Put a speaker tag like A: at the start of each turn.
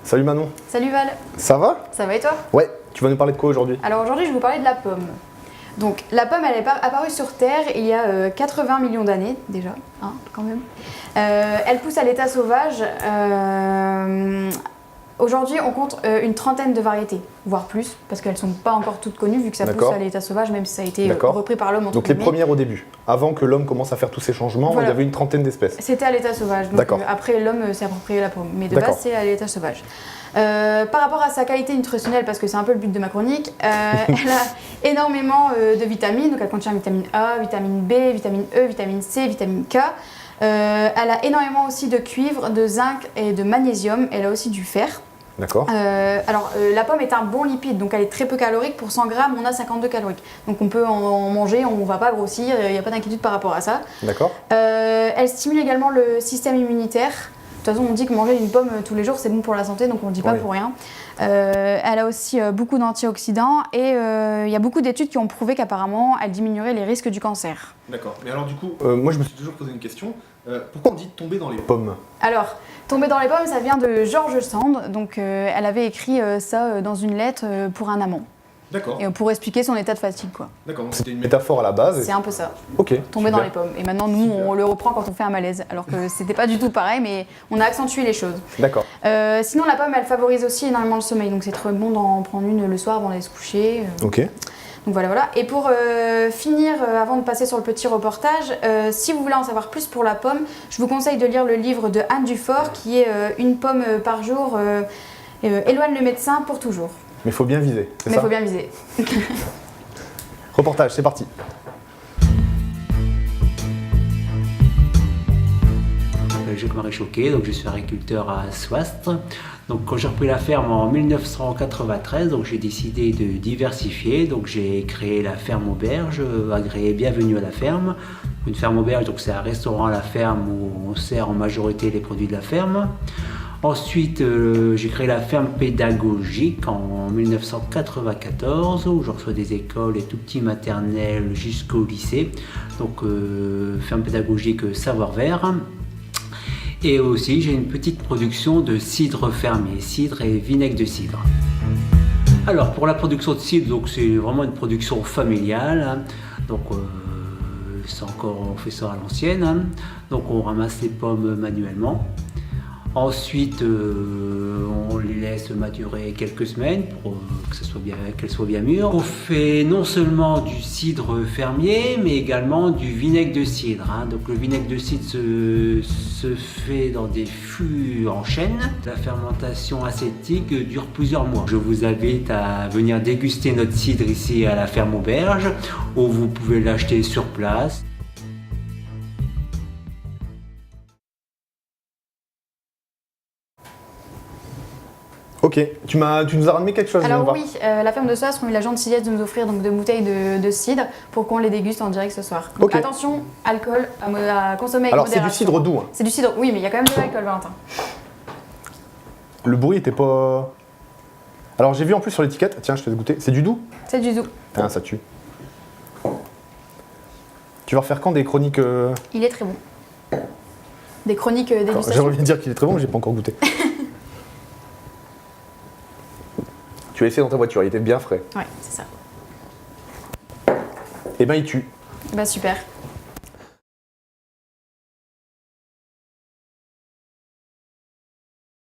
A: Salut Manon.
B: Salut Val,
A: Ça va?
B: ça va et toi?
A: Ouais, tu vas nous parler de quoi aujourd'hui?
B: Alors aujourd'hui je vais vous parler de la pomme. Donc la pomme elle est apparue sur Terre il y a 80 millions d'années déjà, hein, quand même. Elle pousse à l'état sauvage. Aujourd'hui on compte une trentaine de variétés, voire plus, parce qu'elles ne sont pas encore toutes connues vu que ça pousse à l'état sauvage, même si ça a été repris par l'homme.
A: Donc les premières au début, avant que l'homme commence à faire tous ces changements, il y avait une trentaine d'espèces.
B: C'était à l'état sauvage, donc après l'homme s'est approprié la pomme, mais de base c'est à l'état sauvage. Par rapport à sa qualité nutritionnelle, parce que c'est un peu le but de ma chronique, elle a énormément de vitamines, donc elle contient vitamine A, vitamine B, vitamine E, vitamine C, vitamine K. Elle a énormément aussi de cuivre, de zinc et de magnésium, elle a aussi du fer.
A: D'accord.
B: La pomme est un bon lipide, donc elle est très peu calorique. Pour 100 grammes, on a 52 caloriques. Donc on peut en manger, on ne va pas grossir, il n'y a pas d'inquiétude par rapport à ça.
A: D'accord.
B: Elle stimule également le système immunitaire. De toute façon, on dit que manger une pomme tous les jours, c'est bon pour la santé, donc on ne dit pas pour rien. Elle a aussi beaucoup d'antioxydants et il y a beaucoup d'études qui ont prouvé qu'apparemment, elle diminuerait les risques du cancer.
A: D'accord. Mais alors du coup, moi je me suis toujours posé une question. Pourquoi on dit tomber dans les pommes?
B: Alors, tomber dans les pommes, ça vient de George Sand. Donc, elle avait écrit ça dans une lettre pour un amant.
A: D'accord.
B: Et pour expliquer son état de fatigue, quoi.
A: D'accord, donc c'était une métaphore à la base.
B: C'est un peu ça.
A: Ok.
B: Tomber dans les pommes. Et maintenant, nous, on le reprend quand on fait un malaise. Alors que c'était pas du tout pareil, mais on a accentué les choses.
A: D'accord.
B: Sinon, la pomme, elle favorise aussi énormément le sommeil. Donc, c'est très bon d'en prendre une le soir avant d'aller se coucher.
A: Ok.
B: Donc voilà. Et pour finir, avant de passer sur le petit reportage, si vous voulez en savoir plus pour la pomme, je vous conseille de lire le livre de Anne Dufort qui est Une pomme par jour éloigne le médecin pour toujours.
A: Mais il faut bien viser, c'est ça?
B: Mais il faut bien viser.
A: Reportage, c'est parti.
C: Jacques-Marie Choquet, donc je suis agriculteur à Soistres. Donc quand j'ai repris la ferme en 1993, donc j'ai décidé de diversifier. Donc j'ai créé la ferme auberge, agréé Bienvenue à la ferme. Une ferme auberge, donc c'est un restaurant à la ferme où on sert en majorité les produits de la ferme. Ensuite, j'ai créé la ferme pédagogique en 1994 où je reçois des écoles et tout petits maternels jusqu'au lycée. Donc ferme pédagogique savoir-vert. Et aussi, j'ai une petite production de cidre fermier, cidre et vinaigre de cidre. Alors, pour la production de cidre, donc c'est vraiment une production familiale. Hein. Donc, on fait ça à l'ancienne. Hein. Donc, on ramasse les pommes manuellement. Ensuite, on les laisse maturer quelques semaines pour qu'elles soient bien mûres. On fait non seulement du cidre fermier, mais également du vinaigre de cidre. Hein. Donc le vinaigre de cidre se fait dans des fûts en chêne. La fermentation acétique dure plusieurs mois. Je vous invite à venir déguster notre cidre ici à la ferme auberge, où vous pouvez l'acheter sur place.
A: Ok, tu nous as ramené quelque chose?
B: Alors oui, la ferme de Soistres ont eu la gentillesse de nous offrir donc, deux bouteilles de cidre pour qu'on les déguste en direct ce soir. Donc attention, alcool à consommer avec modération.
A: Alors c'est du cidre doux. Hein.
B: C'est du cidre, oui, mais il y a quand même de l'alcool, Valentin.
A: Le bruit était pas... Alors j'ai vu en plus sur l'étiquette, tiens je te fais goûter, c'est du doux?
B: C'est du doux.
A: Ah, ça tue. Tu vas refaire quand des chroniques
B: Il est très bon. Des chroniques dégustation.
A: J'aimerais bien dire qu'il est très bon, mais j'ai pas encore goûté. Tu l'as laissé dans ta voiture, il était bien frais.
B: Ouais, c'est ça.
A: Et ben il tue.
B: Bah super.